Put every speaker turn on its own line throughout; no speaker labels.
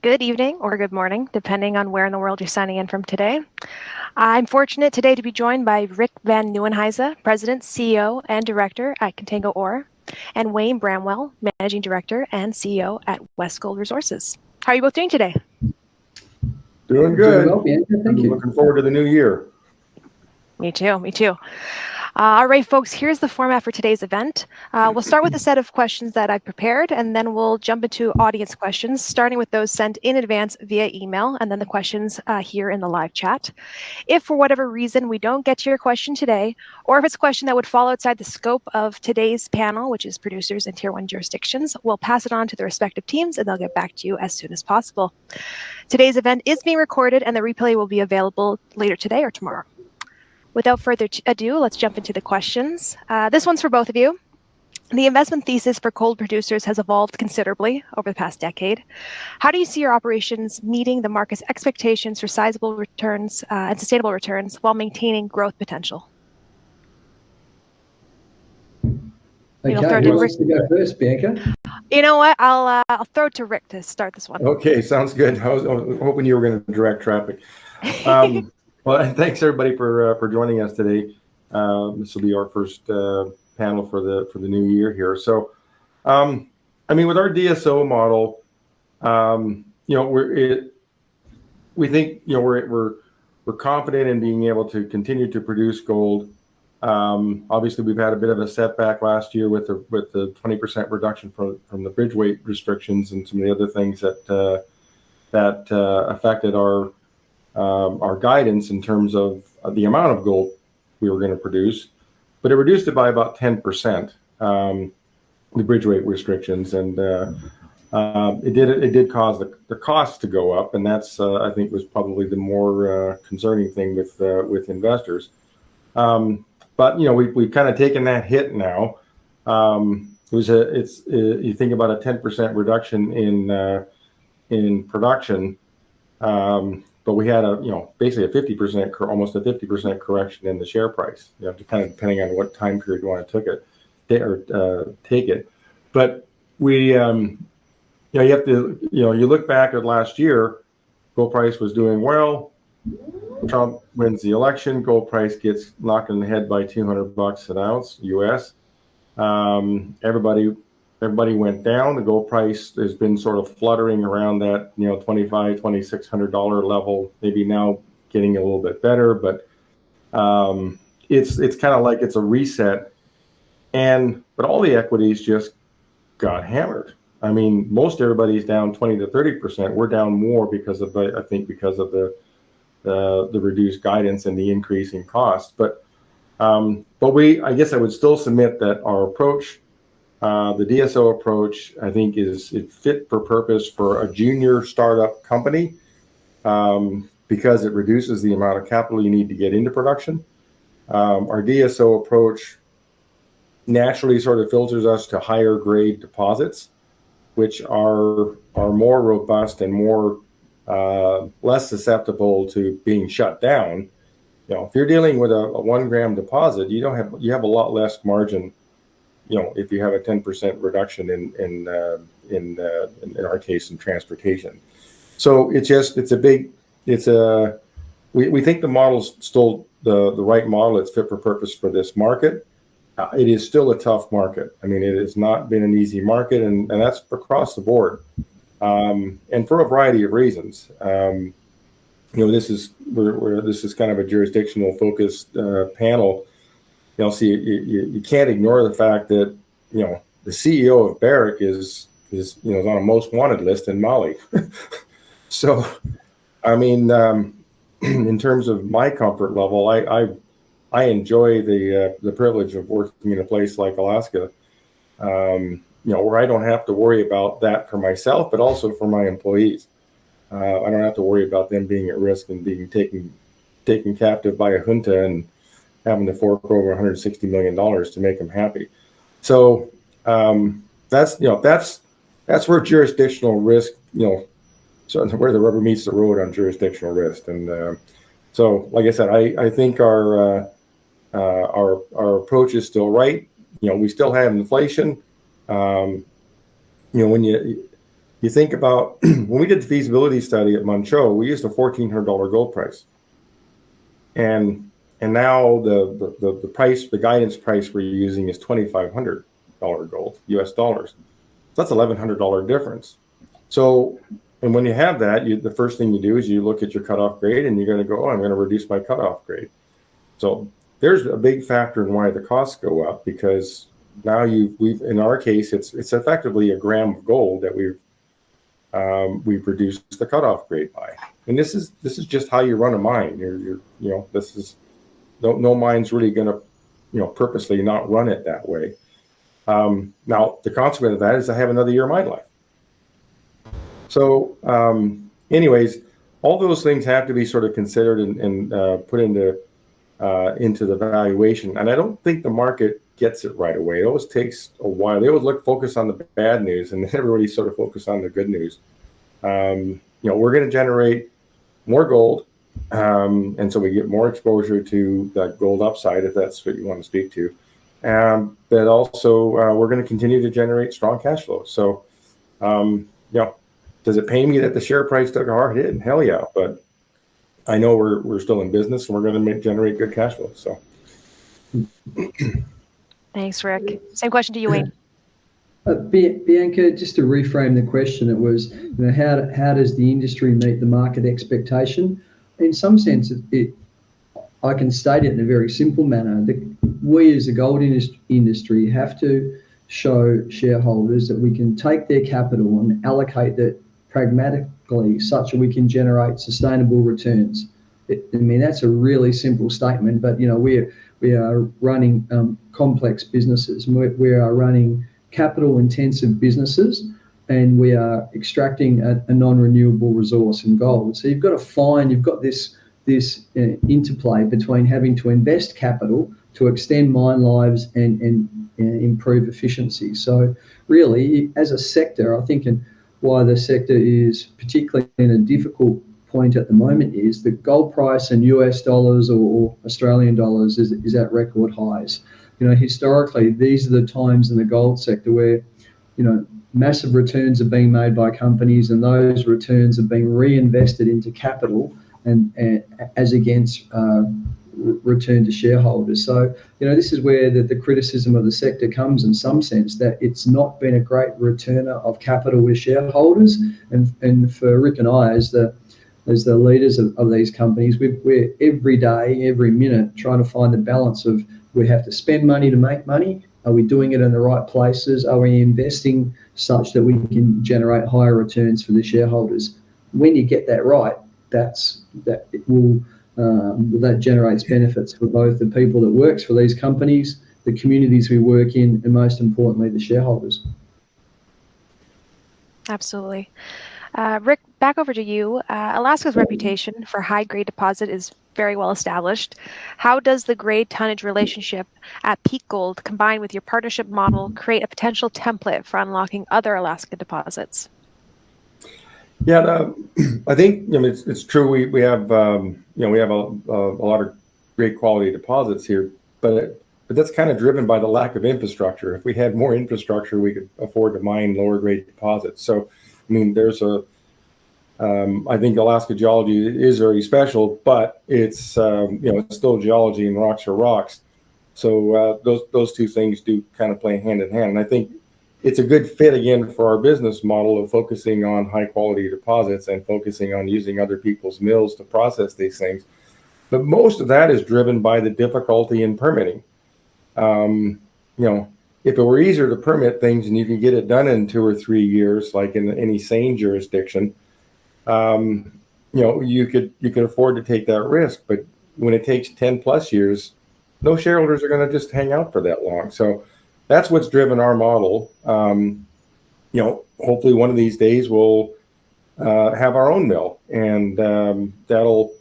good evening or good morning, depending on where in the world you're signing in from today. I'm fortunate today to be joined by Rick Van Nieuwenhuizen, President, CEO, and Director at Contango Ore, and Wayne Bramwell, Managing Director and CEO at West Gold Resources. How are you both doing today?
Doing good.
Doing well, Bianca. Thank you.
Looking forward to the new year.
Me too. All right, folks, here's the format for today's event. We'll start with a set of questions that I've prepared, and then we'll jump into audience questions, starting with those sent in advance via email, and then the questions here in the live chat. If for whatever reason we don't get to your question today, or if it's a question that would fall outside the scope of today's panel, which is producers in Tier 1 jurisdictions, we'll pass it on to the respective teams, and they'll get back to you as soon as possible. Today's event is being recorded, and the replay will be available later today or tomorrow. Without further ado, let's jump into the questions. This one's for both of you. The investment thesis for gold producers has evolved considerably over the past decade. How do you see your operations meeting the market's expectations for sizable returns and sustainable returns while maintaining growth potential?
Okay, who wants to go first, Bianca?
You know what? I'll throw it to Rick to start this one.
Okay, sounds good. I was hoping you were going to direct traffic. Well, thanks everybody for joining us today. This will be our first panel for the new year here. So, I mean, with our DSO model, we think we're confident in being able to continue to produce gold. Obviously, we've had a bit of a setback last year with the 20% reduction from the bridge weight restrictions and some of the other things that affected our guidance in terms of the amount of gold we were going to produce, but it reduced it by about 10%, the bridge weight restrictions, and it did cause the cost to go up, and that's I think was probably the more concerning thing with investors. But we've kind of taken that hit now. You think about a 10% reduction in production. But we had basically a 50%, almost a 50% correction in the share price. Kind of depending on what time period you want to take it. But we, you have to, you look back at last year, gold price was doing well. Trump wins the election, gold price gets knocked in the head by $200 an ounce US. Everybody went down. The gold price has been sort of fluttering around that, $2,500, $2,600 level. Maybe now getting a little bit better, but it's kind of like it's a reset. But all the equities just got hammered. I mean, most everybody's down 20 to 30%. We're down more because of the reduced guidance and the increase in cost. But I guess I would still submit that our approach. The DSO approach, I think, is fit for purpose for a junior startup company because it reduces the amount of capital you need to get into production. Our DSO approach naturally sort of filters us to higher grade deposits, which are more robust and more less susceptible to being shut down. If you're dealing with a 1 gram deposit, you have a lot less margin. If you have a 10% reduction in our case in transportation. So we think the model's still the right model. It's fit for purpose for this market. It is still a tough market. I mean, it has not been an easy market, and that's across the board, and for a variety of reasons. This is kind of a jurisdictional focused panel. So you can't ignore the fact that the CEO of Barrick is on a most wanted list in Mali. So, I mean, in terms of my comfort level, I enjoy the privilege of working in a place like Alaska, where I don't have to worry about that for myself, but also for my employees. I don't have to worry about them being at risk and being taken captive by a junta and having to fork over $160 million to make them happy. So that's where jurisdictional risk, so where the rubber meets the road on jurisdictional risk. And so, like I said, I think our approach is still right. We still have inflation. When you think about when we did the feasibility study at Moncho, we used a $1,400 gold price, and now the price, the guidance price we're using is $2,500 gold, US dollars. So that's $1,100 difference. So, and when you have that, the first thing you do is you look at your cutoff grade, and you're going to go, oh, I'm going to reduce my cutoff grade. So there's a big factor in why the costs go up, because now we've in our case, it's effectively a gram of gold that we've reduced the cutoff grade by. And this is just how you run a mine. This is no mine's really going to purposely not run it that way. Now the consequence of that is I have another year of mine life. So anyways, all those things have to be sort of considered and put into the valuation. And I don't think the market gets it right away. It always takes a while. They always focus on the bad news, and everybody sort of focus on the good news. We're going to generate more gold, and so we get more exposure to that gold upside, if that's what you want to speak to. But also, we're going to continue to generate strong cash flow. So, does it pain me that the share price took a hard hit? Hell yeah, but I know we're still in business, and we're going to generate good cash flow. So,
thanks, Rick. Same question to you, Wayne.
Bianca, just to reframe the question, it was, how does the industry meet the market expectation? In some sense, I can state it in a very simple manner. We as a gold industry have to show shareholders that we can take their capital and allocate that pragmatically, such that we can generate sustainable returns. That's a really simple statement, but we are running complex businesses. We are running capital-intensive businesses, and we are extracting a non-renewable resource in gold. So you've got this interplay between having to invest capital to extend mine lives and improve efficiency. So really, as a sector, I think, and why the sector is particularly in a difficult point at the moment, is the gold price in US dollars or Australian dollars is at record highs. Historically, these are the times in the gold sector where, massive returns are being made by companies, and those returns are being reinvested into capital and as against return to shareholders. So, this is where the criticism of the sector comes, in some sense, that it's not been a great returner of capital to shareholders. And for Rick and I, as the leaders of these companies, we're every day, every minute trying to find the balance of, we have to spend money to make money. Are we doing it in the right places? Are we investing such that we can generate higher returns for the shareholders? When you get that right, that generates benefits for both the people that works for these companies, the communities we work in, and most importantly, the shareholders.
Absolutely. Rick, back over to you. Alaska's reputation for high-grade deposit is very well established. How does the grade tonnage relationship at Peak Gold, combined with your partnership model, create a potential template for unlocking other Alaska deposits?
Yeah, I think it's true. We have we have a lot of great quality deposits here, but that's kind of driven by the lack of infrastructure. If we had more infrastructure, we could afford to mine lower grade deposits. So, there's I think Alaska geology is very special, but it's it's still geology, and rocks are rocks. So those two things do kind of play hand in hand. And I think it's a good fit again for our business model of focusing on high quality deposits and focusing on using other people's mills to process these things. But most of that is driven by the difficulty in permitting. If it were easier to permit things and you can get it done in 2 or 3 years, like in any sane jurisdiction, you could afford to take that risk. But when it takes 10 plus years, no shareholders are going to just hang out for that long. So that's what's driven our model. Hopefully one of these days we'll have our own mill, and that'll.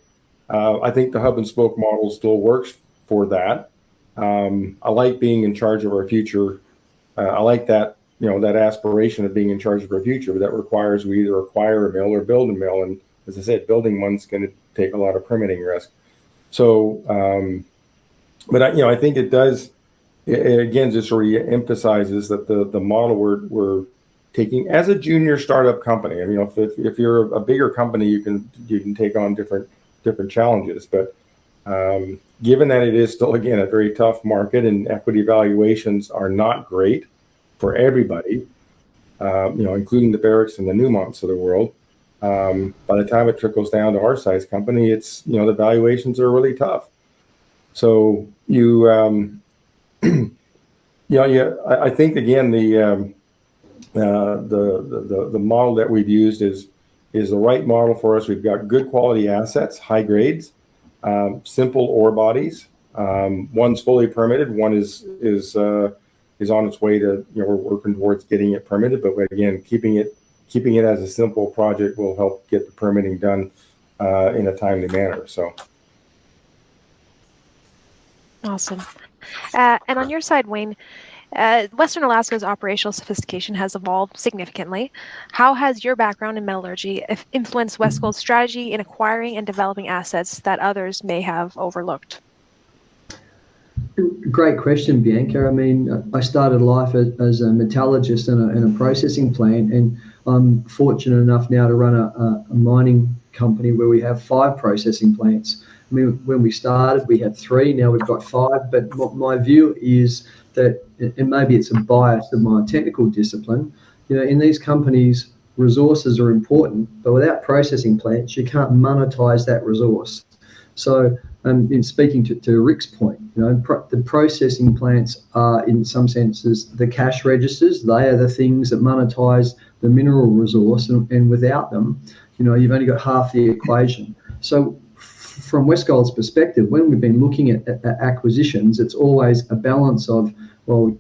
I think the hub and spoke model still works for that. I like being in charge of our future. I like that, that aspiration of being in charge of our future, but that requires we either acquire a mill or build a mill. And as I said, building one's going to take a lot of permitting risk. So, but I think it does. It again just sort of emphasizes that the model we're taking as a junior startup company. I mean, if you're a bigger company, you can take on different challenges. But given that it is still, again, a very tough market and equity valuations are not great for everybody, including the Barricks and the Newmonts of the world. By the time it trickles down to our size company, it's, the valuations are really tough. So I think again the model that we've used is the right model for us. We've got good quality assets, high grades, simple ore bodies. One's fully permitted. One is on its way to, we're working towards getting it permitted. But again, keeping it as a simple project will help get the permitting done in a timely manner. So.
Awesome. And on your side, Wayne, Western Alaska's operational sophistication has evolved significantly. How has your background in metallurgy influenced Westgold's strategy in acquiring and developing assets that others may have overlooked?
Great question, Bianca. I mean, I started life as a metallurgist in a processing plant, and I'm fortunate enough now to run a mining company where we have 5 processing plants. I mean, when we started, we had 3. Now we've got 5. But my view is that, and maybe it's a bias of my technical discipline, in these companies, resources are important, but without processing plants, you can't monetize that resource. So, in speaking to Rick's point, the processing plants are, in some senses, the cash registers. They are the things that monetize the mineral resource, and without them, you've only got half the equation. So, from Westgold's perspective, when we've been looking at acquisitions, it's always a balance of, well,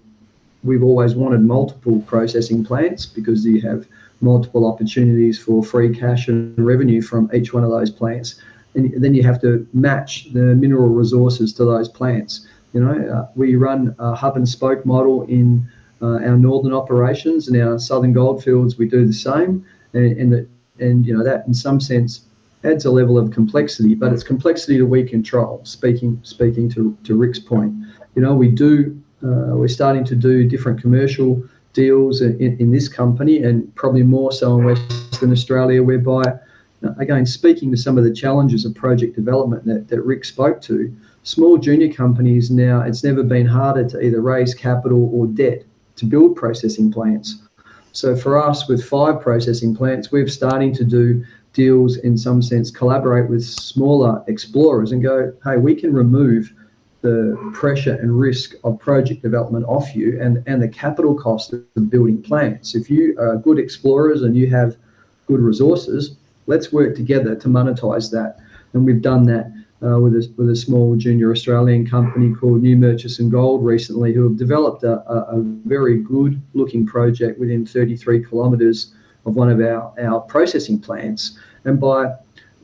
we've always wanted multiple processing plants because you have multiple opportunities for free cash and revenue from each one of those plants. And then you have to match the mineral resources to those plants. We run a hub and spoke model in our northern operations, and our southern goldfields we do the same. And that in some sense adds a level of complexity, but it's complexity that we control. Speaking to Rick's point, we're starting to do different commercial deals in this company, and probably more so in Western Australia, whereby, again, speaking to some of the challenges of project development that Rick spoke to, small junior companies now, it's never been harder to either raise capital or debt to build processing plants. So for us, with 5 processing plants, we're starting to do deals, in some sense, collaborate with smaller explorers and go, hey, we can remove the pressure and risk of project development off you and the capital cost of building plants. If you are good explorers and you have good resources, let's work together to monetize that. And we've done that with a small junior Australian company called New Murchison Gold recently, who have developed a very good looking project within 33 kilometres of one of our processing plants. And by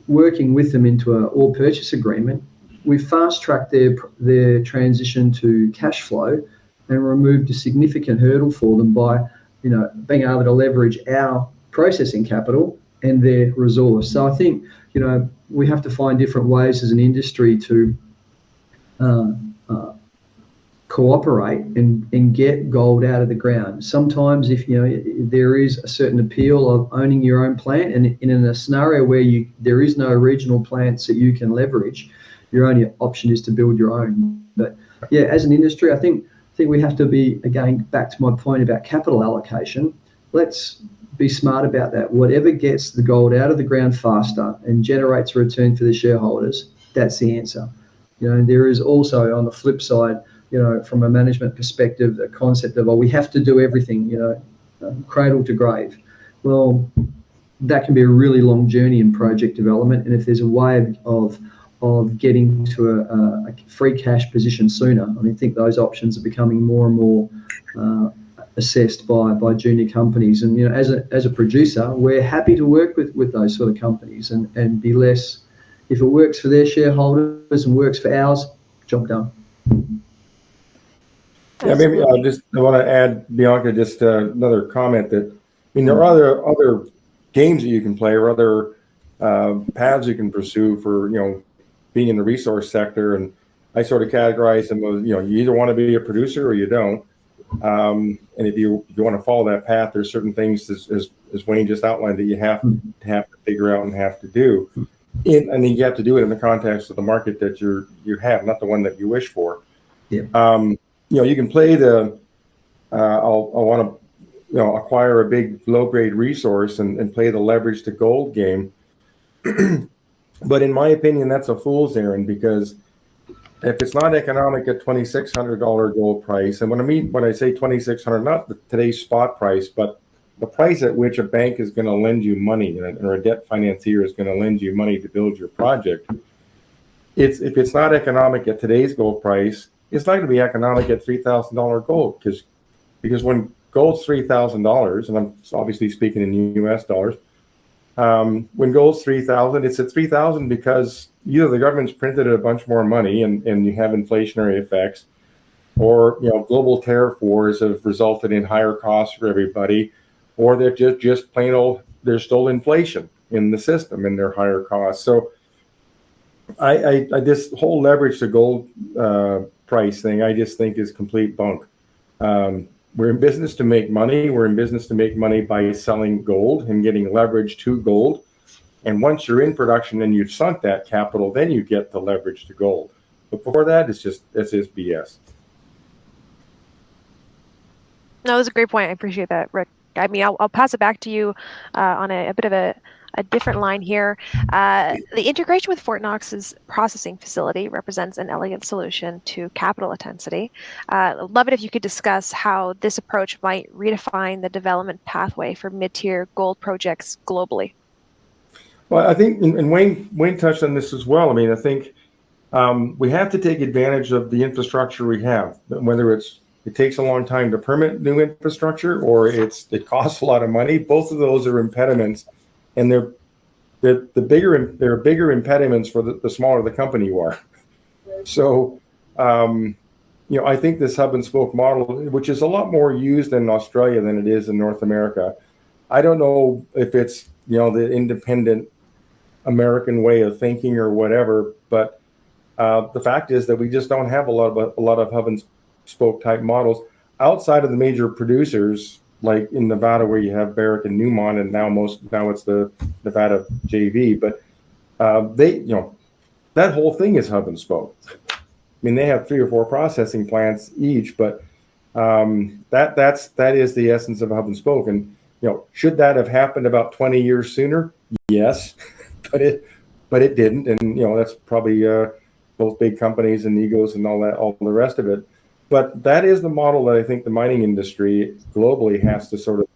working with them into an ore purchase agreement, we fast-tracked their transition to cash flow and removed a significant hurdle for them by, being able to leverage our processing capital and their resource. So I think, we have to find different ways as an industry to cooperate and get gold out of the ground. Sometimes if there is a certain appeal of owning your own plant, and in a scenario where there is no regional plants that you can leverage, your only option is to build your own. But yeah, as an industry, I think we have to be, again, back to my point about capital allocation. Let's be smart about that. Whatever gets the gold out of the ground faster and generates a return for the shareholders, that's the answer. There is also, on the flip side, from a management perspective, the concept of, we have to do everything, cradle to grave. Well, that can be a really long journey in project development. And if there's a way of getting to a free cash position sooner, I think those options are becoming more and more assessed by junior companies. And as a producer, we're happy to work with those sort of companies and be less, if it works for their shareholders and works for ours, job done.
Yeah, maybe I want to add, Bianca, just another comment that, there are other games that you can play, or other paths you can pursue for, being in the resource sector. And I sort of categorize them as, you either want to be a producer or you don't. And if you want to follow that path, there's certain things as Wayne just outlined that you have to figure out and have to do. And then you have to do it in the context of the market that you have, not the one that you wish for.
Yeah.
You can play the I want to acquire a big low grade resource and play the leverage to gold game. But in my opinion, that's a fool's errand, because if it's not economic at $2,600 gold price, and when I say 2,600, not today's spot price, but the price at which a bank is going to lend you money, or a debt financier is going to lend you money to build your project, if it's not economic at today's gold price, it's not going to be economic at $3,000 gold, because when gold's $3,000, and I'm obviously speaking in US dollars, when gold's 3,000, it's at 3,000 because either the government's printed a bunch more money and you have inflationary effects, or global tariff wars have resulted in higher costs for everybody, or they're just plain old, there's still inflation in the system and they're higher costs. So I this whole leverage to gold price thing, I just think is complete bunk. We're in business to make money. We're in business to make money by selling gold and getting leverage to gold. And once you're in production and you've sunk that capital, then you get the leverage to gold. But before that, it's just BS.
No, that's a great point. I appreciate that, Rick. I mean, I'll pass it back to you on a bit of a different line here. The integration with Fort Knox's processing facility represents an elegant solution to capital intensity. I'd love it if you could discuss how this approach might redefine the development pathway for mid-tier gold projects globally.
Well, I think, and Wayne touched on this as well. I mean, I think we have to take advantage of the infrastructure we have, whether it takes a long time to permit new infrastructure or it costs a lot of money. Both of those are impediments. And they're bigger impediments for the smaller the company you are. So, I think this hub and spoke model, which is a lot more used in Australia than it is in North America. I don't know if it's the independent American way of thinking or whatever, but the fact is that we just don't have a lot of hub and spoke type models outside of the major producers. Like in Nevada, where you have Barrick and Newmont, and now it's the Nevada JV. But that whole thing is hub and spoke. I mean, they have 3 or 4 processing plants each, but that is the essence of hub and spoke. And should that have happened about 20 years sooner? Yes, but it didn't. And that's probably both big companies and egos and all the rest of it. But that is the model that I think the mining industry globally has to sort of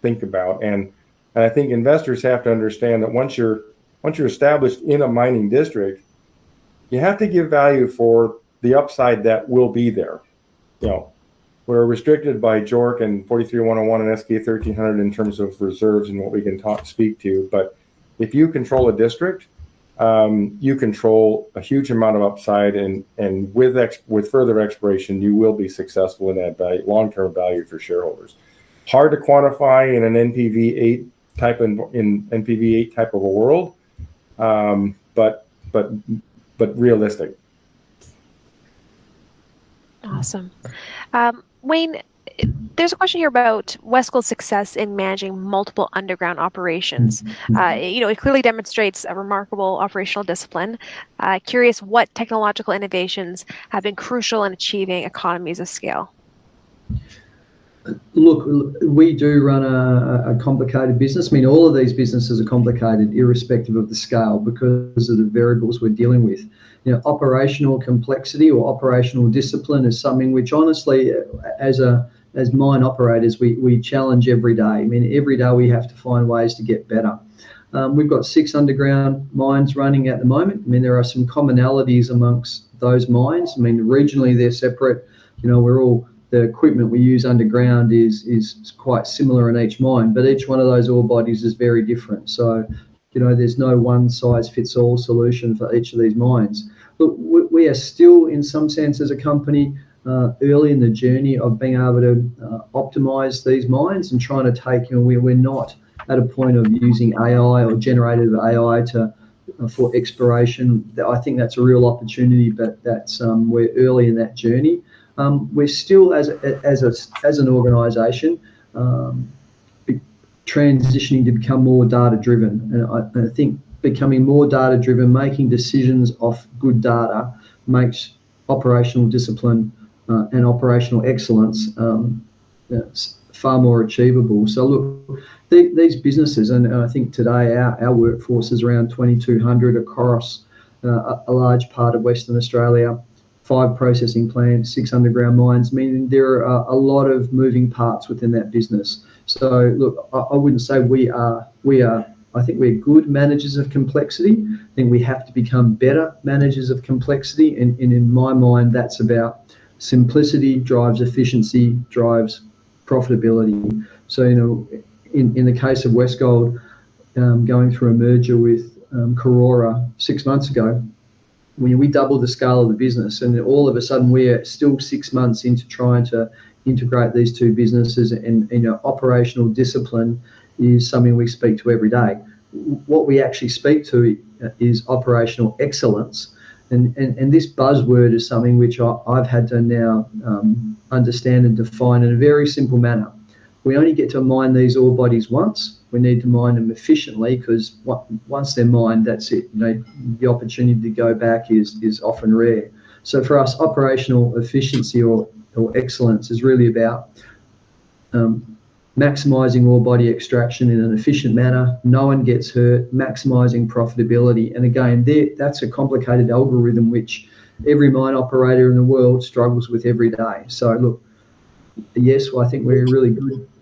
think about. And I think investors have to understand that once you're established in a mining district, you have to give value for the upside that will be there. We're restricted by JORC and 43101 and SK 1300 in terms of reserves and what we can speak to. But if you control a district, you control a huge amount of upside, and with further exploration, you will be successful in that value, long-term value for shareholders. Hard to quantify in an NPV 8 type of a world, but realistic.
Awesome. Wayne, there's a question here about Westgold's success in managing multiple underground operations. It clearly demonstrates a remarkable operational discipline. Curious what technological innovations have been crucial in achieving economies of scale.
Look, we do run a complicated business. I mean, all of these businesses are complicated irrespective of the scale because of the variables we're dealing with. Operational complexity or operational discipline is something which honestly, as mine operators, we challenge every day. I mean, every day we have to find ways to get better. We've got 6 underground mines running at the moment. I mean, there are some commonalities amongst those mines. I mean, regionally they're separate. The equipment we use underground is quite similar in each mine, but each one of those ore bodies is very different. So, there's no one size fits all solution for each of these mines. Look, we are still, in some sense, as a company, early in the journey of being able to optimize these mines and trying to take, we're not at a point of using AI or generative AI for exploration. I think that's a real opportunity, but we're early in that journey. we're still, as an organisation, transitioning to become more data-driven. And I think becoming more data-driven, making decisions off good data, makes operational discipline and operational excellence far more achievable. So look, these businesses, and I think today our workforce is around 2,200 across a large part of Western Australia, 5 processing plants, 6 underground mines, meaning there are a lot of moving parts within that business. So look, I wouldn't say we are. I think we're good managers of complexity. I think we have to become better managers of complexity. And in my mind, that's about simplicity drives efficiency, drives profitability. So, in the case of Westgold, going through a merger with Karora 6 months ago, we doubled the scale of the business, and all of a sudden we're still 6 months into trying to integrate these two businesses, and operational discipline is something we speak to every day. What we actually speak to is operational excellence, and this buzzword is something which I've had to now understand and define in a very simple manner. We only get to mine these ore bodies once. We need to mine them efficiently, because once they're mined, that's it. The opportunity to go back is often rare. So for us, operational efficiency or excellence is really about maximising ore body extraction in an efficient manner. No one gets hurt. Maximising profitability, and again, that's a complicated algorithm which every mine operator in the world struggles with every day. So look, yes, well, I think we're really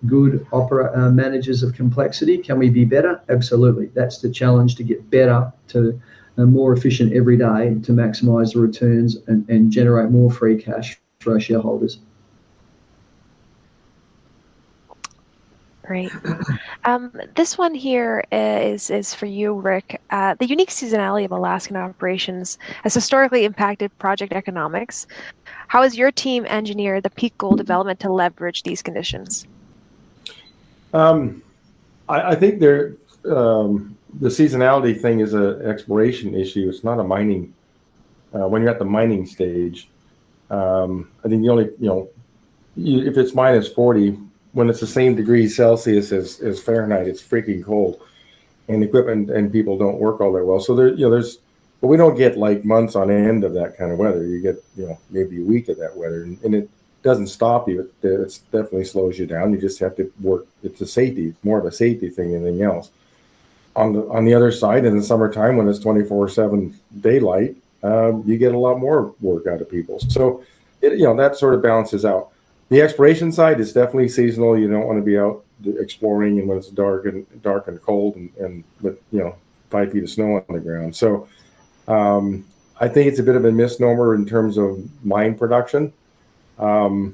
good managers of complexity. Can we be better? Absolutely. That's the challenge, to get better, to more efficient every day, to maximise the returns and generate more free cash for our shareholders.
Great. This one here is for you, Rick. The unique seasonality of Alaskan operations has historically impacted project economics. How has your team engineered the peak gold development to leverage these conditions?
I think the seasonality thing is an exploration issue. It's not a mining. When you're at the mining stage, I think the only, if it's minus 40, when it's the same degrees Celsius as Fahrenheit, it's freaking cold, and equipment and people don't work all that well. So but we don't get like months on end of that kind of weather. You get, maybe a week of that weather, and it doesn't stop you. It definitely slows you down. You just have to work. It's more of a safety thing than anything else. On the other side, in the summertime, when it's 24/7 daylight, you get a lot more work out of people. So that sort of balances out. The exploration side is definitely seasonal. You don't want to be out exploring and when it's dark and cold and with 5 feet of snow on the ground. So I think it's a bit of a misnomer in terms of mine production. The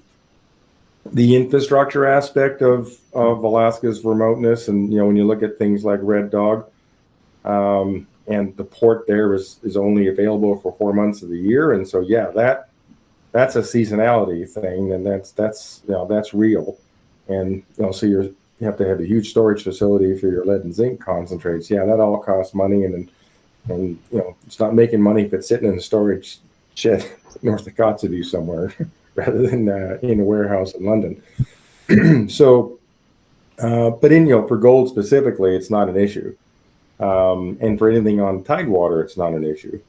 infrastructure aspect of Alaska's remoteness, and when you look at things like Red Dog, and the port there is only available for 4 months of the year, and so that's a seasonality thing, and that's real. And so you have to have a huge storage facility for your lead and zinc concentrates. Yeah, that all costs money, and it's not making money if it's sitting in a storage shed north of Kotzebue somewhere rather than in a warehouse in London. So, but for gold specifically, it's not an issue, and for anything on tidewater, it's not an issue.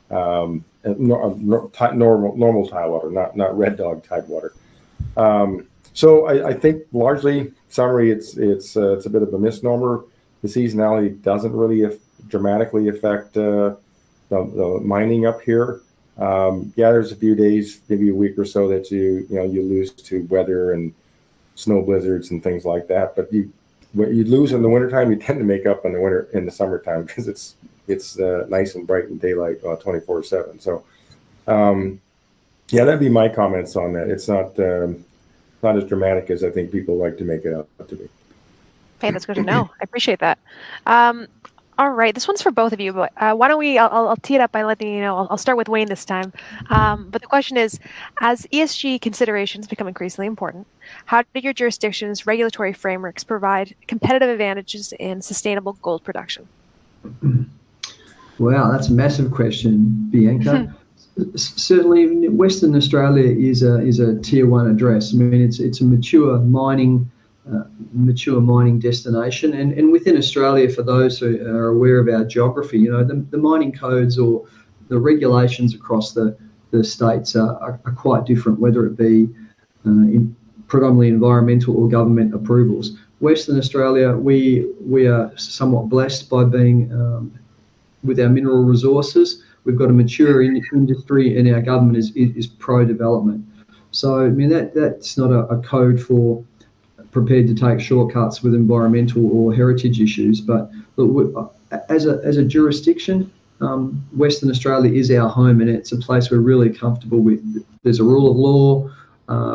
Normal tidewater, not Red Dog tidewater. So I think largely, summary, it's a bit of a misnomer. The seasonality doesn't really dramatically affect the mining up here. There's a few days, maybe a week or so, that you lose to weather and snow blizzards and things like that. But what you lose in the wintertime, you tend to make up in the summertime, because it's nice and bright in daylight 24/7. So that'd be my comments on that. It's not as dramatic as I think people like to make it out to be.
Hey, that's good to know. I appreciate that. All right, this one's for both of you, but why don't I'll tee it up by letting you know. I'll start with Wayne this time. But the question is, as ESG considerations become increasingly important, how do your jurisdiction's regulatory frameworks provide competitive advantages in sustainable gold production?
Wow, that's a massive question, Bianca. Certainly, Western Australia is a tier one address. I mean, it's a mature mining destination, and within Australia, for those who are aware of our geography, the mining codes or the regulations across the states are quite different, whether it be in predominantly environmental or government approvals. Western Australia, we are somewhat blessed by being with our mineral resources. We've got a mature industry, and our government is pro-development. So, I mean, that's not a code for prepared to take shortcuts with environmental or heritage issues. But look, as a jurisdiction, Western Australia is our home, and it's a place we're really comfortable with. There's a rule of law,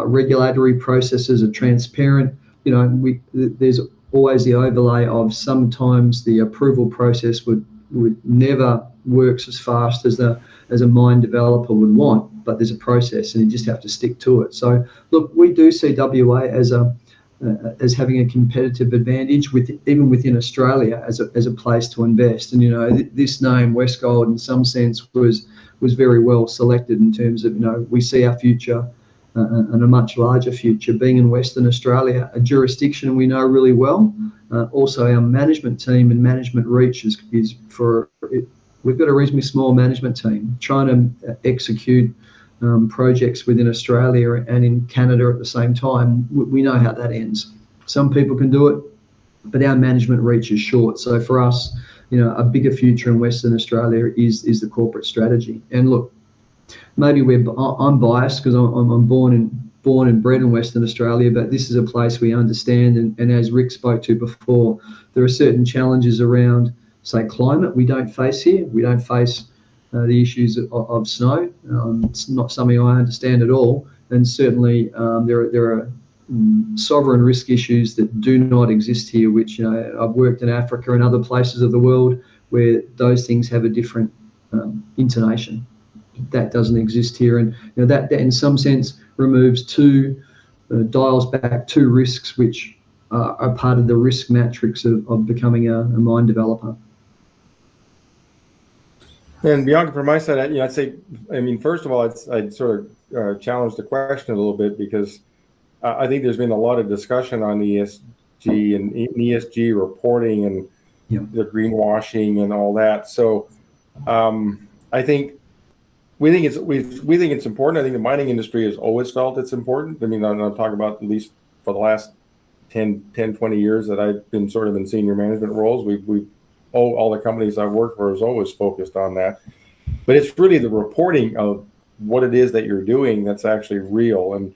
regulatory processes are transparent. There's always the overlay of sometimes the approval process would never works as fast as a mine developer would want, but there's a process, and you just have to stick to it. So, look, we do see WA as having a competitive advantage even within Australia as a place to invest. And this name Westgold, in some sense, was very well selected in terms of we see our future and a much larger future being in Western Australia, a jurisdiction we know really well. Also, our management team and management reach is for it. We've got a reasonably small management team trying to execute projects within Australia and in Canada at the same time. We know how that ends. Some people can do it, but our management reach is short. So for us, a bigger future in Western Australia is the corporate strategy. And look, maybe I'm biased because I'm born and bred in Western Australia, but this is a place we understand. And as Rick spoke to before, there are certain challenges around, say, climate we don't face here. We don't face the issues of snow. It's not something I understand at all. And certainly there are sovereign risk issues that do not exist here, which I've worked in Africa and other places of the world where those things have a different intonation. That doesn't exist here, and that in some sense removes dials back two risks which are part of the risk matrix of becoming a mine developer.
And Bianca, from my side, I'd say, first of all, I'd sort of challenge the question a little bit, because I think there's been a lot of discussion on ESG and ESG reporting and the greenwashing and all that. So I think we think it's important. I think the mining industry has always felt it's important. I'm talking about at least for the last 10, 20 years that I've been sort of in senior management roles. All the companies I've worked for has always focused on that. But it's really the reporting of what it is that you're doing that's actually real. And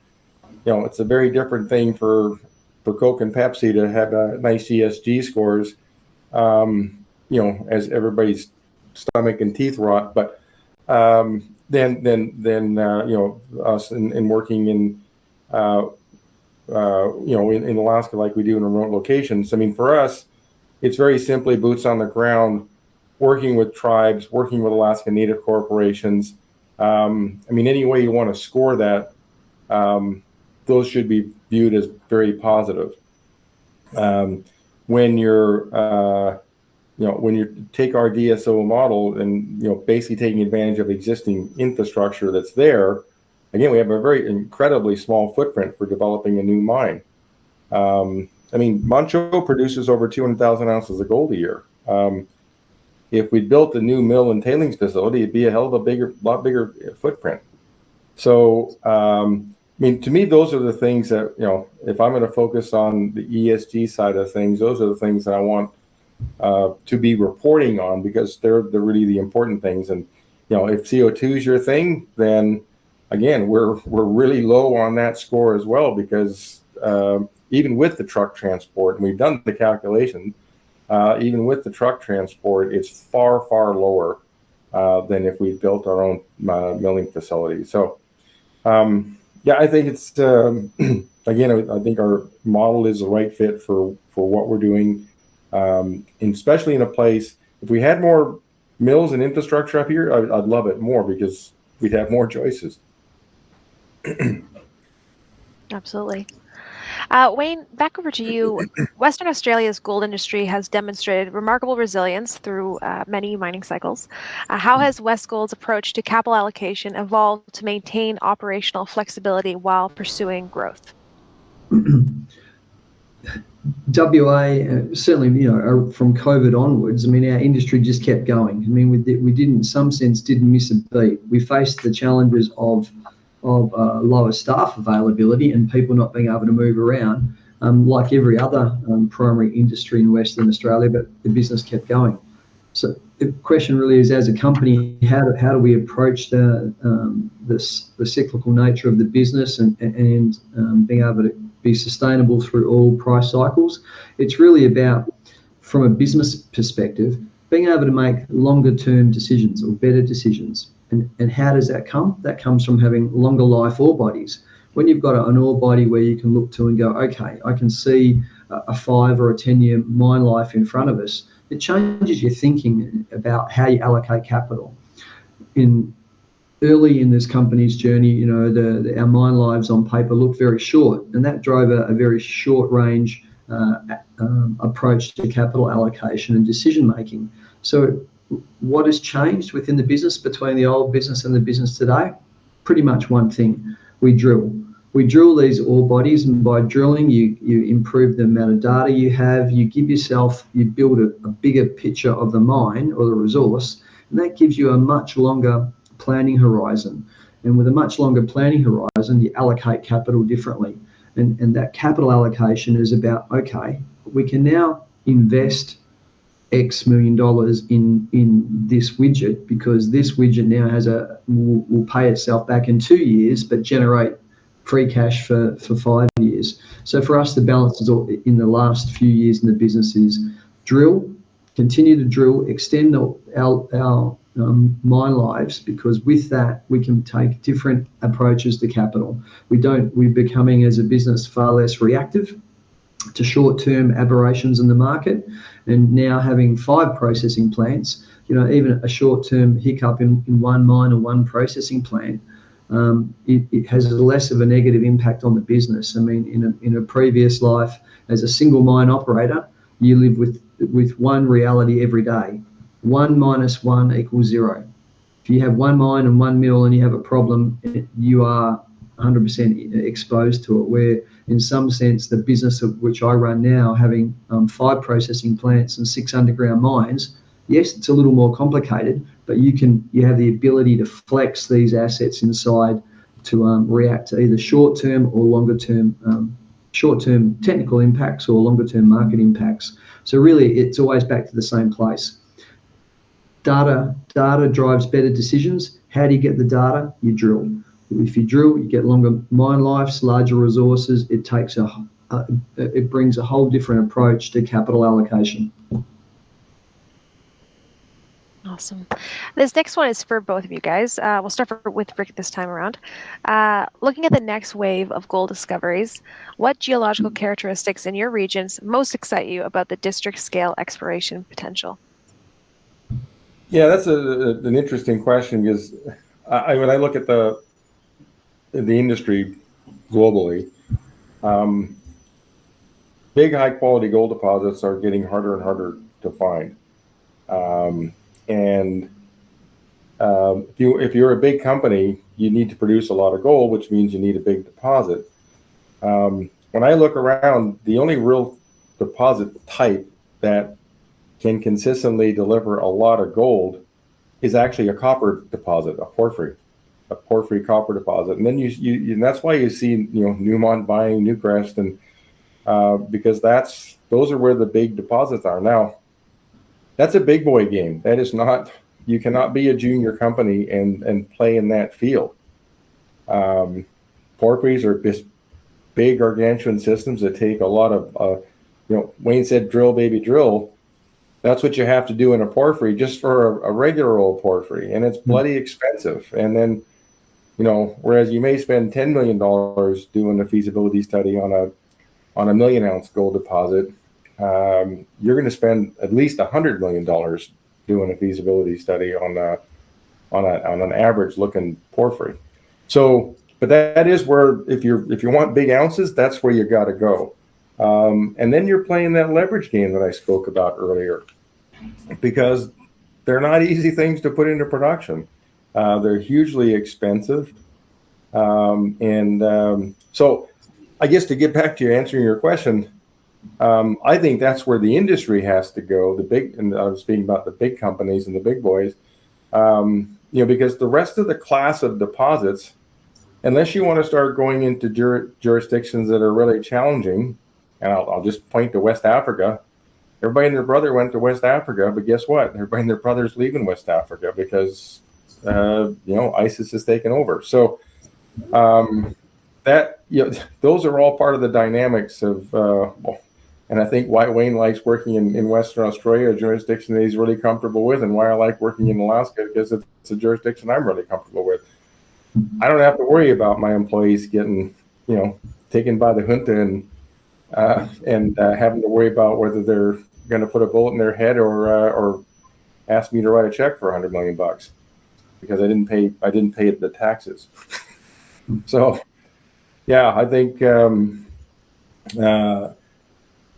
it's a very different thing for Coke and Pepsi to have nice ESG scores, as everybody's stomach and teeth rot. But then us in working in in Alaska like we do in remote locations. For us, it's very simply boots on the ground, working with tribes, working with Alaska Native corporations. Any way you want to score that, those should be viewed as very positive. When you take our DSO model and basically taking advantage of existing infrastructure that's there, again, we have a very incredibly small footprint for developing a new mine. Manh Choh produces over 200,000 ounces of gold a year. If we built a new mill and tailings facility, it'd be a hell of a lot bigger footprint. So, to me, those are the things that, if I'm going to focus on the ESG side of things, those are the things that I want to be reporting on, because they're really the important things. And, if CO2 is your thing, then again, we're really low on that score as well, because even with the truck transport, and we've done the calculation, even with the truck transport, it's far, far lower than if we built our own milling facility. So, I think it's, again, I think our model is the right fit for what we're doing, and especially in a place, if we had more mills and infrastructure up here, I'd love it more, because we'd have more choices.
Absolutely. Wayne, back over to you. Western Australia's gold industry has demonstrated remarkable resilience through many mining cycles. How has Westgold's approach to capital allocation evolved to maintain operational flexibility while pursuing growth?
WA, certainly, from COVID onwards, I mean, our industry just kept going. I mean, we didn't, in some sense, didn't miss a beat. We faced the challenges of lower staff availability and people not being able to move around, like every other primary industry in Western Australia, but the business kept going. So the question really is, as a company, how do we approach the cyclical nature of the business and being able to be sustainable through all price cycles? It's really about, from a business perspective, being able to make longer term decisions or better decisions. And how does that come? That comes from having longer life ore bodies. When you've got an ore body where you can look to and go, okay, I can see a 5 or a 10-year mine life in front of us, it changes your thinking about how you allocate capital. Early in this company's journey, our mine lives on paper looked very short, and that drove a very short range approach to capital allocation and decision making. So what has changed within the business between the old business and the business today? Pretty much one thing: we drill. We drill these ore bodies, and by drilling, you improve the amount of data you have. You build a bigger picture of the mine or the resource, and that gives you a much longer planning horizon. And with a much longer planning horizon, you allocate capital differently. And that capital allocation is about, okay, we can now invest X million dollars in this widget, because this widget now will pay itself back in 2 years, but generate free cash for 5 years. So for us, the balance is in the last few years in the business is continue to drill, extend our mine lives, because with that we can take different approaches to capital. We're becoming, as a business, far less reactive to short-term aberrations in the market, and now having 5 processing plants, even a short-term hiccup in one mine or one processing plant, it has less of a negative impact on the business. I mean, in a previous life as a single mine operator, you live with one reality every day: 1 minus 1 equals 0. If you have one mine and one mill and you have a problem, you are 100% exposed to it. Where in some sense, the business of which I run now, having 5 processing plants and 6 underground mines, yes, it's a little more complicated, but you have the ability to flex these assets inside to react to either short-term or longer-term, short-term technical impacts or longer-term market impacts. So really, it's always back to the same place. Data drives better decisions. How do you get the data? You drill. If you drill, you get longer mine lives, larger resources. It brings a whole different approach to capital allocation.
Awesome. This next one is for both of you guys. We'll start with Rick this time around. Looking at the next wave of gold discoveries, what geological characteristics in your regions most excite you about the district scale exploration potential?
Yeah, that's an interesting question, because when I look at the industry globally, big high quality gold deposits are getting harder and harder to find. If you're a big company, you need to produce a lot of gold, which means you need a big deposit. When I look around, the only real deposit type that can consistently deliver a lot of gold is actually a copper deposit, a porphyry copper deposit. And then and that's why you see Newmont buying Newcrest, and because those are where the big deposits are. Now, that's a big boy game. That is not, you cannot be a junior company and play in that field. Porphyries are just big gargantuan systems that take a lot of, Wayne said, drill, baby, drill. That's what you have to do in a porphyry, just for a regular old porphyry. And it's bloody expensive. And then, whereas you may spend $10 million doing a feasibility study on a 1 million ounce gold deposit, you're going to spend at least $100 million doing a feasibility study on an average looking porphyry. So but that is where, if you want big ounces, that's where you got to go. And then you're playing that leverage game that I spoke about earlier, because they're not easy things to put into production. They're hugely expensive. So I guess to get back to you answering your question, I think that's where the industry has to go. And I was speaking about the big companies and the big boys, because the rest of the class of deposits, unless you want to start going into jurisdictions that are really challenging, and I'll just point to West Africa. Everybody and their brother went to West Africa, but guess what? Everybody and their brother's leaving West Africa because ISIS has taken over. So those are all part of the dynamics of. And I think why Wayne likes working in Western Australia, a jurisdiction that he's really comfortable with, and why I like working in Alaska, because it's a jurisdiction I'm really comfortable with. I don't have to worry about my employees getting, taken by the junta and having to worry about whether they're going to put a bullet in their head or ask me to write a check for $100 million because I didn't pay the taxes. So, yeah, I think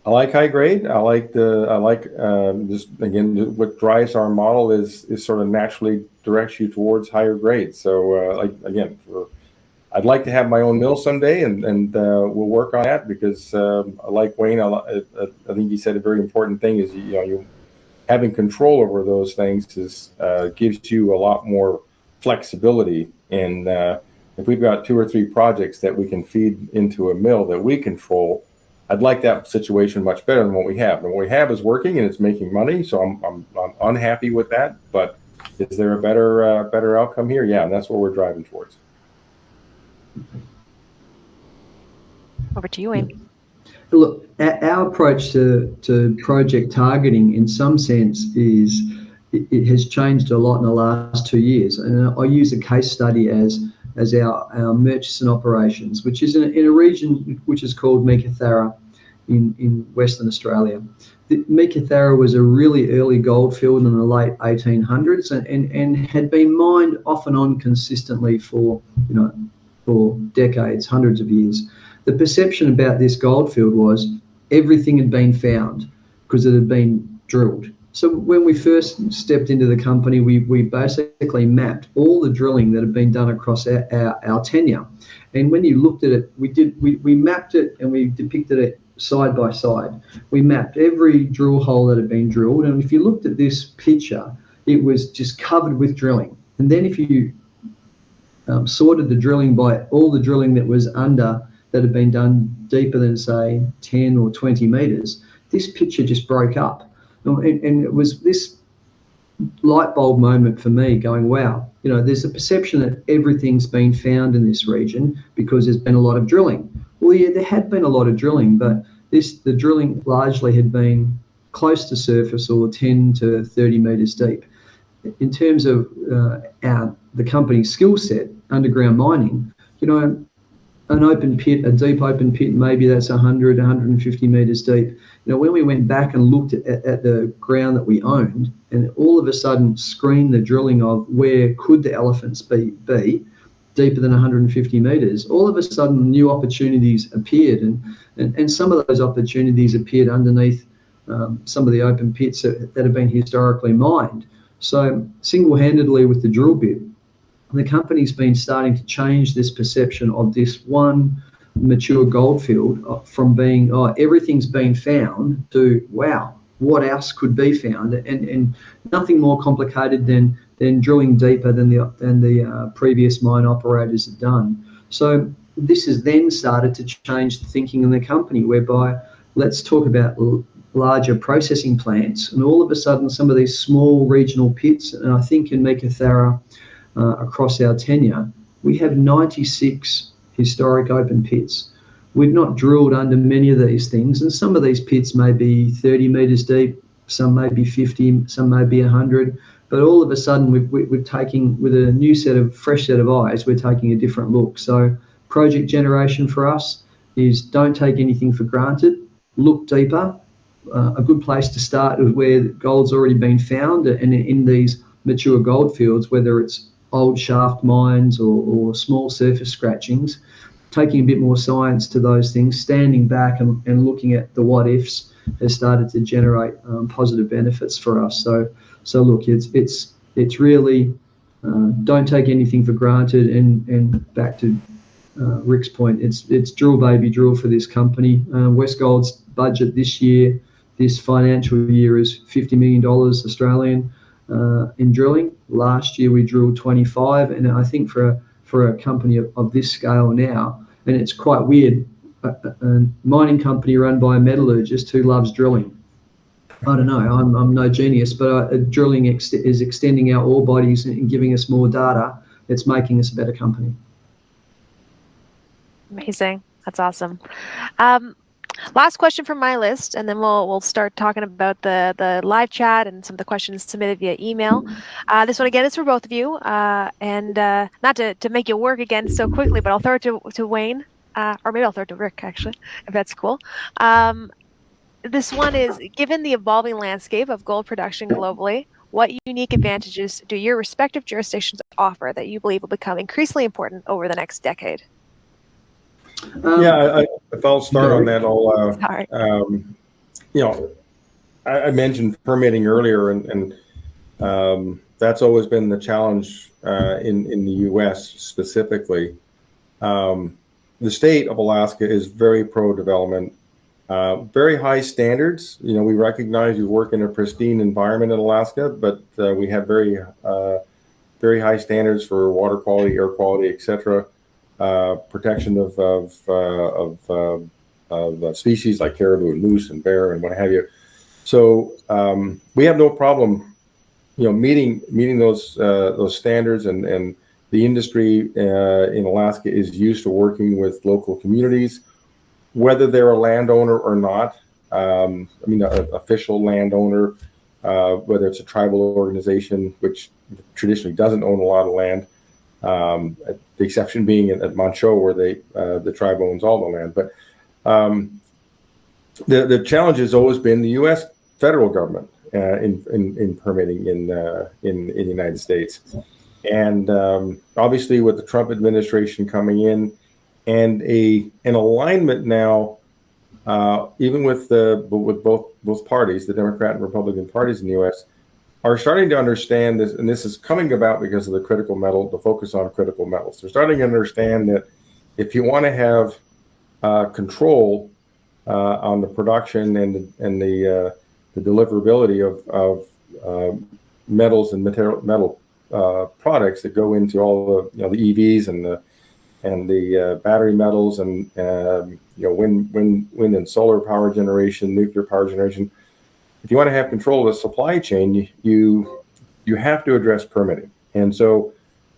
I like high grade. I like just again what drives our model is sort of naturally directs you towards higher grades. So I'd like to have my own mill someday, and we'll work on that because like Wayne, I think he said a very important thing is you having control over those things gives you a lot more flexibility. And if we've got 2 or 3 projects that we can feed into a mill that we control, I'd like that situation much better than what we have. And what we have is working and it's making money, so I'm unhappy with that. But is there a better outcome here? Yeah, and that's what we're driving towards.
Over to you, Wayne.
Look, our approach to project targeting, in some sense, it has changed a lot in the last 2 years. And I use a case study as our Murchison operations, which is in a region which is called Meekatharra in Western Australia. Meekatharra was a really early gold field in the late 1800s and had been mined off and on consistently for decades, hundreds of years. The perception about this gold field was everything had been found because it had been drilled. So when we first stepped into the company, we basically mapped all the drilling that had been done across our tenure. And when you looked at it, we mapped it and we depicted it side by side. We mapped every drill hole that had been drilled. And if you looked at this picture, it was just covered with drilling. And then if you sorted the drilling by all the drilling that had been done deeper than, say, 10 or 20 meters, this picture just broke up. And it was this light bulb moment for me going, wow, there's a perception that everything's been found in this region because there's been a lot of drilling. Well, yeah, there had been a lot of drilling, but the drilling largely had been close to surface or 10 to 30 meters deep. In terms of the company's skill set, underground mining, an open pit, a deep open pit, maybe that's 100, 150 meters deep. When we went back and looked at the ground that we owned and all of a sudden screened the drilling of where could the elephants be deeper than 150 meters, all of a sudden new opportunities appeared. And some of those opportunities appeared underneath some of the open pits that have been historically mined. So single-handedly with the drill bit, the company's been starting to change this perception of this one mature gold field from being, everything's been found, to, wow, what else could be found? And nothing more complicated than drilling deeper than the previous mine operators had done. So this has then started to change the thinking in the company, whereby let's talk about larger processing plants. And all of a sudden, some of these small regional pits, and I think in Meekatharra, across our tenure, we have 96 historic open pits. We've not drilled under many of these things, and some of these pits may be 30 metres deep, some may be 50, some may be 100, but all of a sudden we're taking, with a fresh set of eyes, we're taking a different look. So project generation for us is don't take anything for granted, look deeper. A good place to start is where gold's already been found, and in these mature gold fields, whether it's old shaft mines or small surface scratchings, taking a bit more science to those things, standing back and looking at the what ifs has started to generate positive benefits for us. So look, it's really don't take anything for granted. And back to Rick's point, it's drill baby drill for this company. Westgold's budget this financial year is $50 million Australian in drilling. Last year we drilled 25, and I think for a company of this scale now, and it's quite weird, a mining company run by a metallurgist who loves drilling. I don't know, I'm no genius, but drilling is extending our ore bodies and giving us more data. It's making us a better company.
Amazing. That's awesome. Last question from my list, and then we'll start talking about the live chat and some of the questions submitted via email. This one again is for both of you, and not to make you work again so quickly, but I'll throw it to Wayne, or maybe I'll throw it to Rick actually, if that's cool. This one is: given the evolving landscape of gold production globally, what unique advantages do your respective jurisdictions offer that you believe will become increasingly important over the next decade?
If I'll start on that,
Sorry.
I mentioned permitting earlier, and that's always been the challenge in the U.S. specifically. The state of Alaska is very pro-development, very high standards. We recognize we work in a pristine environment in Alaska, but we have very high standards for water quality, air quality, etc. Protection of species like caribou and moose and bear and what have you. So we have no problem, meeting those standards, and the industry in Alaska is used to working with local communities, whether they're a landowner or not. An official landowner, whether it's a tribal organization, which traditionally doesn't own a lot of land. The exception being at Manh Choh, where the tribe owns all the land. But the challenge has always been the U.S. federal government in permitting in the United States, and obviously with the Trump administration coming in, and an alignment now, even with both parties, the Democrat and Republican parties in the U.S. are starting to understand this, and this is coming about because of the focus on critical metals. They're starting to understand that if you want to have control on the production and the deliverability of metals and metal products that go into all the EVs and the battery metals and wind and solar power generation, nuclear power generation. If you want to have control of the supply chain, you have to address permitting. And so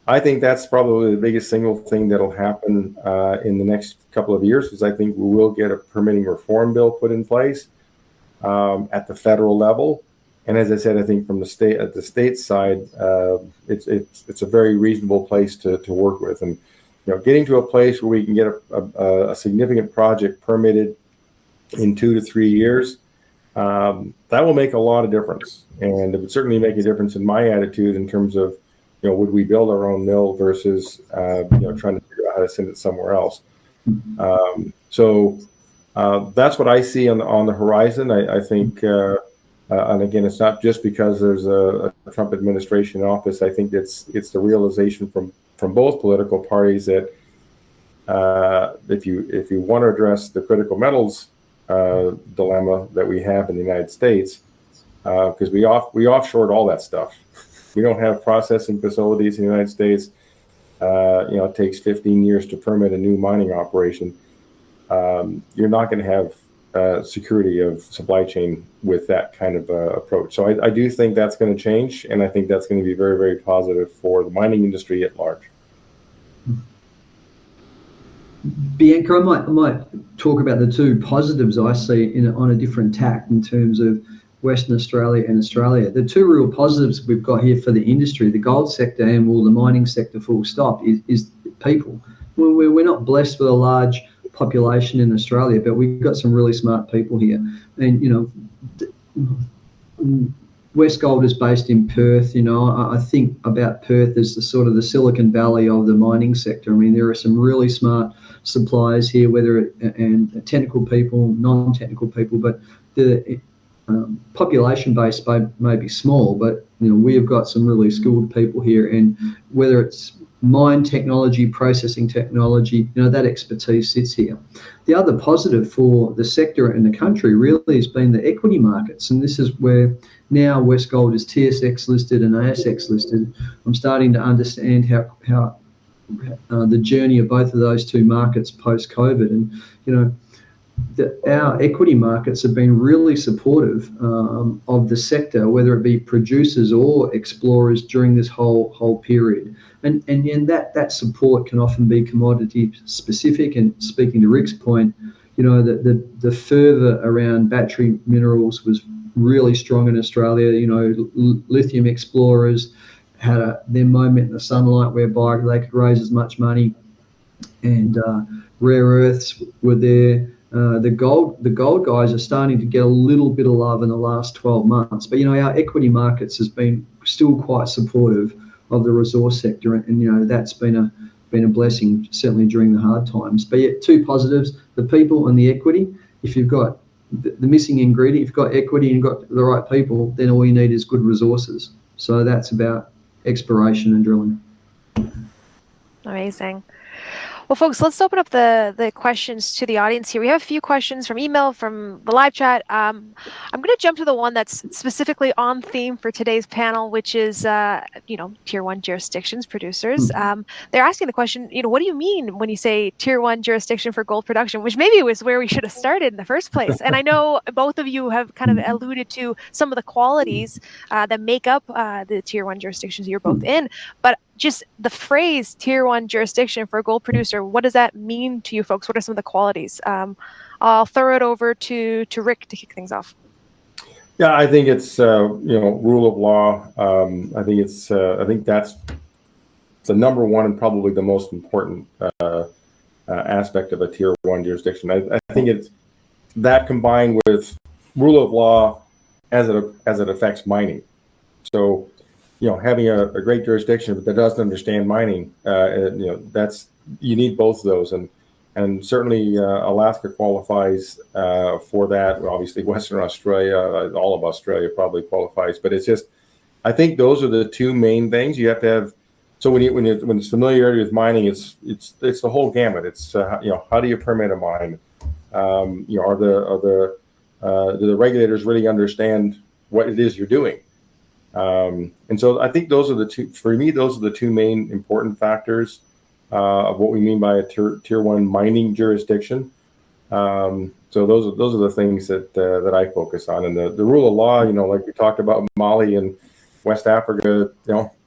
I think that's probably the biggest single thing that'll happen in the next couple of years, is I think we will get a permitting reform bill put in place at the federal level. And as I said, I think from the state side, it's a very reasonable place to work with. And getting to a place where we can get a significant project permitted in 2 to 3 years, that will make a lot of difference, and it would certainly make a difference in my attitude in terms of, would we build our own mill versus, trying to figure out how to send it somewhere else. So that's what I see on the horizon. I think, and again, it's not just because there's a Trump administration in office. I think it's the realization from both political parties that if you want to address the critical metals dilemma that we have in the United States, because we offshored all that stuff. We don't have processing facilities in the United States. It takes 15 years to permit a new mining operation. You're not going to have security of supply chain with that kind of approach. So I do think that's going to change, and I think that's going to be very, very positive for the mining industry at large.
Bianca, I might talk about the two positives I see on a different tack in terms of Western Australia and Australia. The two real positives we've got here for the industry, the gold sector and the mining sector full stop, is people. We're not blessed with a large population in Australia, but we've got some really smart people here. And, Westgold is based in Perth. I think about Perth as the sort of the Silicon Valley of the mining sector. I mean, there are some really smart suppliers here, and technical people, non-technical people, but the population base may be small, but we have got some really skilled people here, and whether it's mine technology, processing technology, that expertise sits here. The other positive for the sector and the country really has been the equity markets, and this is where now Westgold is TSX listed and ASX listed. I'm starting to understand how the journey of both of those two markets post-COVID, and our equity markets have been really supportive of the sector, whether it be producers or explorers during this whole period. And that support can often be commodity specific. And speaking to Rick's point, the fervour around battery minerals was really strong in Australia. Lithium explorers had their moment in the sunlight whereby they could raise as much money, and rare earths were there. The gold guys are starting to get a little bit of love in the last 12 months, but our equity markets has been still quite supportive of the resource sector, and that's been a blessing certainly during the hard times. But yet, two positives: the people and the equity. If you've got the missing ingredient, if you've got equity and you've got the right people, then all you need is good resources. So that's about exploration and drilling.
Amazing. Well, folks, let's open up the questions to the audience here. We have a few questions from email, from the live chat. I'm going to jump to the one that's specifically on theme for today's panel, which is, tier one jurisdictions, producers. They're asking the question, what do you mean when you say tier one jurisdiction for gold production, which maybe was where we should have started in the first place. And I know both of you have kind of alluded to some of the qualities that make up the tier one jurisdictions you're both in, but just the phrase tier one jurisdiction for a gold producer, what does that mean to you folks? What are some of the qualities? I'll throw it over to Rick to kick things off.
Yeah, I think it's rule of law. I think that's the number one and probably the most important aspect of a tier one jurisdiction. I think it's that combined with rule of law as it affects mining. So, having a great jurisdiction that doesn't understand mining, you need both of those, and certainly Alaska qualifies for that. Obviously, Western Australia, all of Australia probably qualifies, but it's just, I think those are the two main things you have to have. So when it's familiarity with mining, it's the whole gamut. It's how do you permit a mine? Do the regulators really understand what it is you're doing? And so I think those are the two main important factors of what we mean by a tier one mining jurisdiction. So those are the things that I focus on. And the rule of law, like we talked about Mali and West Africa,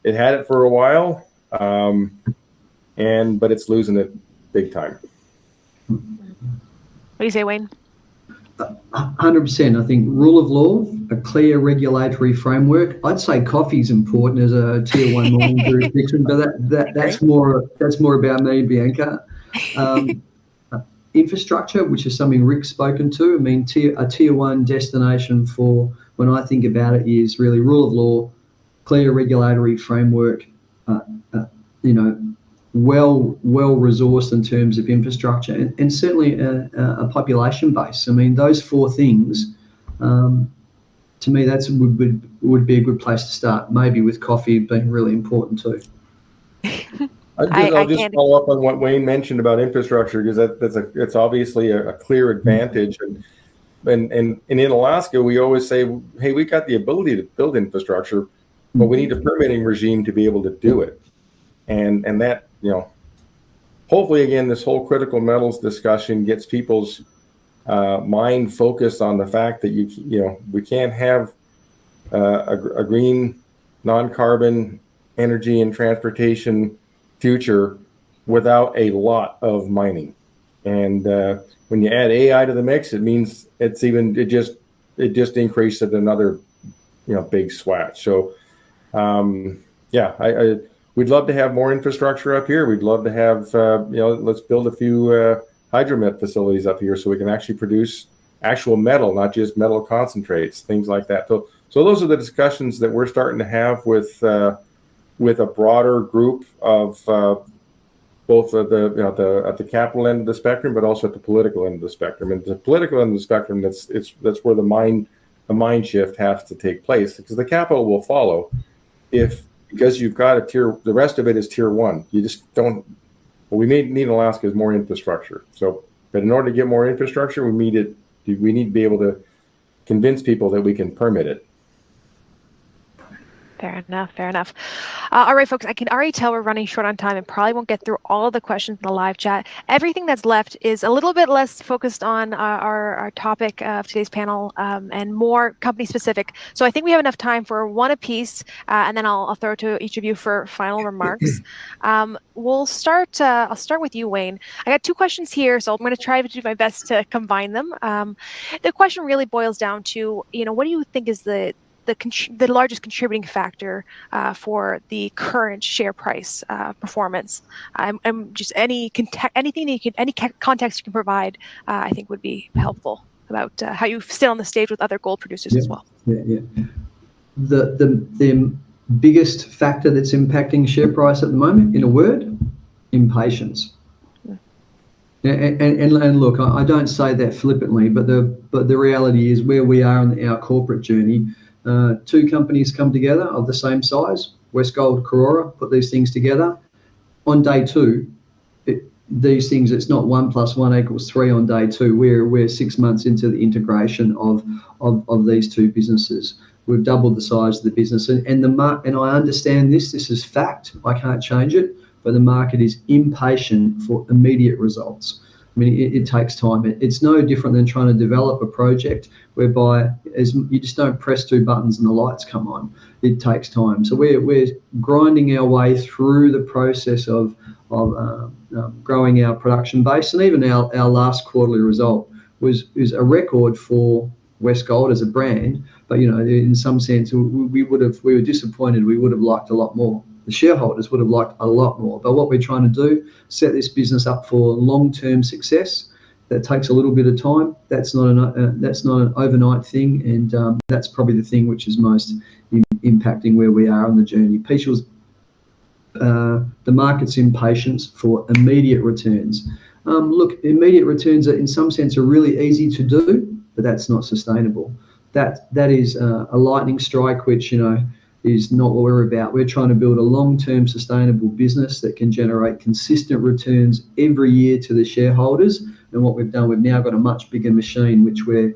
it had it for a while, but it's losing it big time.
What do you say, Wayne?
100%. I think rule of law, a clear regulatory framework. I'd say coffee's important as a tier one mining jurisdiction, but that's more about me, Bianca. Infrastructure, which is something Rick's spoken to. I mean, a tier one destination for, when I think about it, is really rule of law, clear regulatory framework, well resourced in terms of infrastructure, and certainly a population base. I mean, those four things, to me, would be a good place to start. Maybe with coffee being really important too.
I'll just follow up on what Wayne mentioned about infrastructure, because it's obviously a clear advantage. And in Alaska, we always say, hey, we got the ability to build infrastructure, but we need a permitting regime to be able to do it. And that, hopefully, again, this whole critical metals discussion gets people's mind focused on the fact that we can't have a green, non-carbon energy and transportation future without a lot of mining. And when you add AI to the mix, it means it just increased it another big swatch. So we'd love to have more infrastructure up here. We'd love to have, let's build a few hydromet facilities up here so we can actually produce actual metal, not just metal concentrates, things like that. So So those are the discussions that we're starting to have with a broader group of both at the capital end of the spectrum, but also at the political end of the spectrum. And the political end of the spectrum, that's where the mind shift has to take place, because the capital will follow because you've got a tier. The rest of it is tier one. You just don't. What we need in Alaska is more infrastructure. So, but in order to get more infrastructure, we need to be able to convince people that we can permit it.
Fair enough. Fair enough. All right, folks, I can already tell we're running short on time and probably won't get through all of the questions in the live chat. Everything that's left is a little bit less focused on our topic of today's panel and more company specific. So I think we have enough time for one apiece, and then I'll throw it to each of you for final remarks. We'll start. I'll start with you, Wayne. I got two questions here, so I'm going to try to do my best to combine them. The question really boils down to, what do you think is the largest contributing factor for the current share price performance? Just anything any context you can provide, I think would be helpful about how you sit on the stage with other gold producers as well.
Yeah. The biggest factor that's impacting share price at the moment, in a word, impatience. And look, I don't say that flippantly, but the reality is where we are in our corporate journey. Two companies come together of the same size, Westgold, Karora, put these things together. On day two, these things, it's not 1 + 1 = 3 on day two. We're 6 months into the integration of these two businesses. We've doubled the size of the business, and I understand this is fact. I can't change it, but the market is impatient for immediate results. I mean, it takes time. It's no different than trying to develop a project whereby you just don't press 2 buttons and the lights come on. It takes time. So we're grinding our way through the process of growing our production base, and even our last quarterly result is a record for Westgold as a brand. But in some sense, we were disappointed. We would have liked a lot more. The shareholders would have liked a lot more. But what we're trying to do, set this business up for long-term success. That takes a little bit of time. That's not an overnight thing, and that's probably the thing which is most impacting where we are on the journey. The market's impatience for immediate returns. Look, immediate returns in some sense are really easy to do, but that's not sustainable. That is a lightning strike, which is not what we're about. We're trying to build a long-term sustainable business that can generate consistent returns every year to the shareholders. And what we've done, we've now got a much bigger machine which we're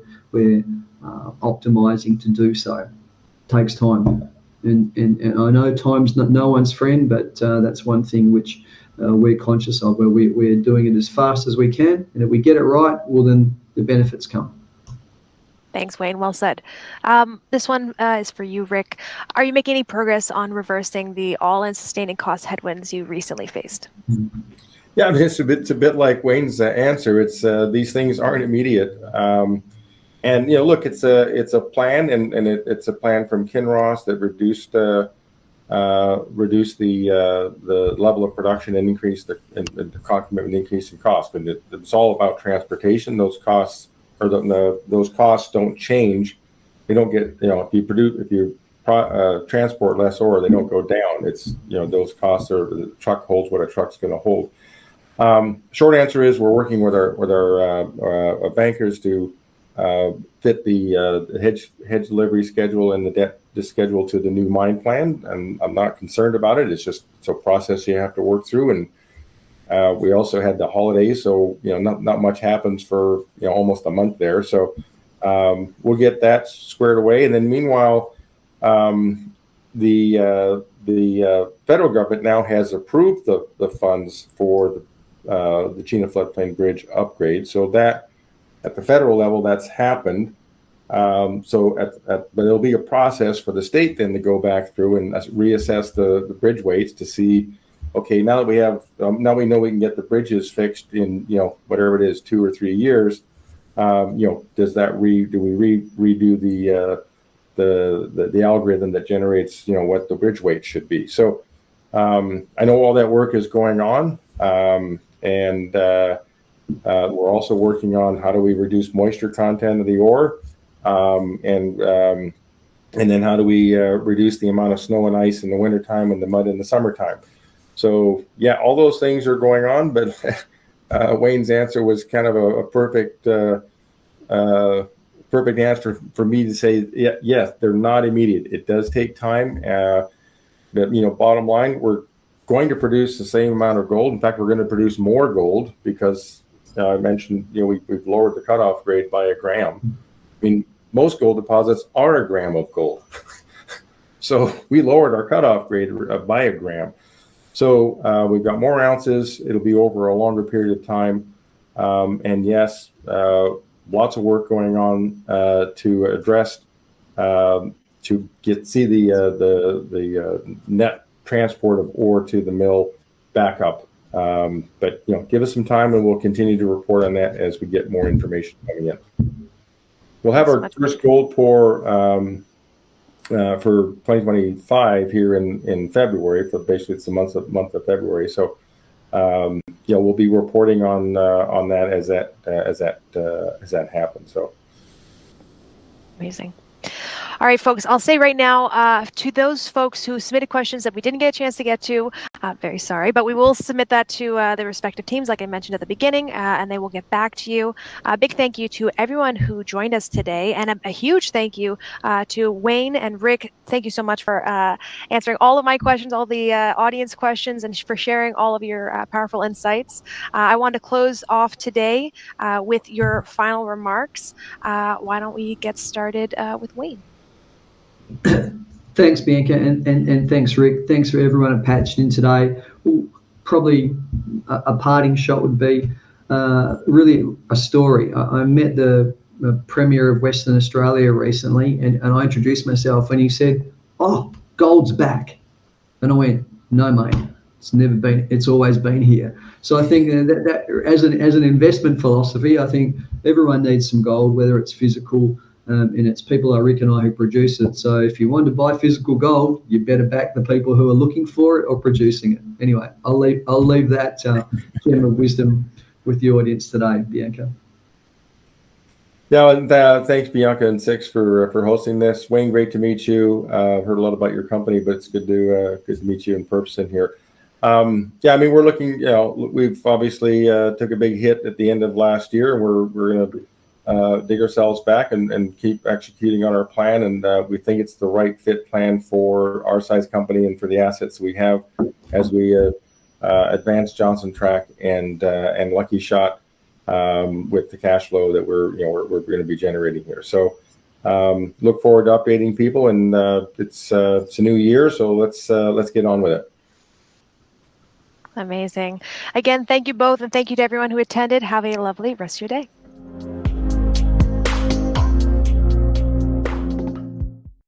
optimizing to do so. It takes time, and I know time's not no one's friend, but that's one thing which we're conscious of, where we're doing it as fast as we can, and if we get it right, well, then the benefits come.
Thanks, Wayne. Well said. This one is for you, Rick. Are you making any progress on reversing the all-in sustaining cost headwinds you recently faced?
Yeah, it's a bit like Wayne's answer. It's these things aren't immediate, and look, it's a plan, and it's a plan from Kinross that reduced the level of production and increase the commitment increase in cost. And it's all about transportation. Those costs those costs don't change. They don't get if you transport less ore, they don't go down. It's those costs are, the truck holds what a truck's going to hold. Short answer is we're working with our bankers to fit the hedge delivery schedule and the debt schedule to the new mine plan, and I'm not concerned about it. It's a process you have to work through, and we also had the holidays, so not much happens for almost a month there. So we'll get that squared away, and then meanwhile, the federal government now has approved the funds for the Chena Floodplain Bridge upgrade. So that at the federal level, that's happened. But it'll be a process for the state then to go back through and reassess the bridge weights to see, okay, now that we have, now we know we can get the bridges fixed in, whatever it is, 2 or 3 years. Does that do we redo the algorithm that generates, what the bridge weight should be? So I know all that work is going on, and we're also working on how do we reduce moisture content of the ore, and And then how do we reduce the amount of snow and ice in the wintertime and the mud in the summertime? So yeah, all those things are going on, but Wayne's answer was kind of a perfect perfect answer for me to say, yeah, yes, they're not immediate. It does take time. But bottom line, we're going to produce the same amount of gold. In fact, we're going to produce more gold because I mentioned, we've lowered the cutoff grade by 1 gram. I mean, most gold deposits are 1 gram of gold. So we lowered our cutoff grade by 1 gram. So we've got more ounces. It'll be over a longer period of time. And yes, lots of work going on to address, to see the net transport of ore to the mill back up. But give us some time, and we'll continue to report on that as we get more information coming in. We'll have our first gold pour for 2025 here in February. For basically, it's the month of February. So we'll be reporting on that as that happens. So
amazing. All right, folks, I'll say right now to those folks who submitted questions that we didn't get a chance to get to, very sorry, but we will submit that to the respective teams, like I mentioned at the beginning, and they will get back to you. A big thank you to everyone who joined us today, and a huge thank you to Wayne and Rick. Thank you so much for answering all of my questions, all the audience questions, and for sharing all of your powerful insights. I want to close off today with your final remarks. Why don't we get started with Wayne?
Thanks, Bianca, and thanks, Rick. Thanks for everyone who patched in today. Probably a parting shot would be really a story. I met the Premier of Western Australia recently, and I introduced myself, and he said, "Oh, gold's back." And I went, "No, mate, it's always been here." So I think that as an investment philosophy, I think everyone needs some gold, whether it's physical, and it's people like Rick and I who produce it. So if you want to buy physical gold, you better back the people who are looking for it or producing it. Anyway, I'll leave that gem of wisdom with the audience today, Bianca.
Yeah, and thanks, Bianca and Six, for hosting this. Wayne, great to meet you. Heard a lot about your company, but it's good to meet you in person here. Yeah, I mean, we're looking. We've obviously took a big hit at the end of last year, and we're going to dig ourselves back and keep executing on our plan. And we think it's the right fit plan for our size company and for the assets we have as we advance Johnson Tract and Lucky Shot with the cash flow that we're going to be generating here. So look forward to updating people, and it's a new year, so let's get on with it.
Amazing. Again, thank you both, and thank you to everyone who attended. Have a lovely rest of your day.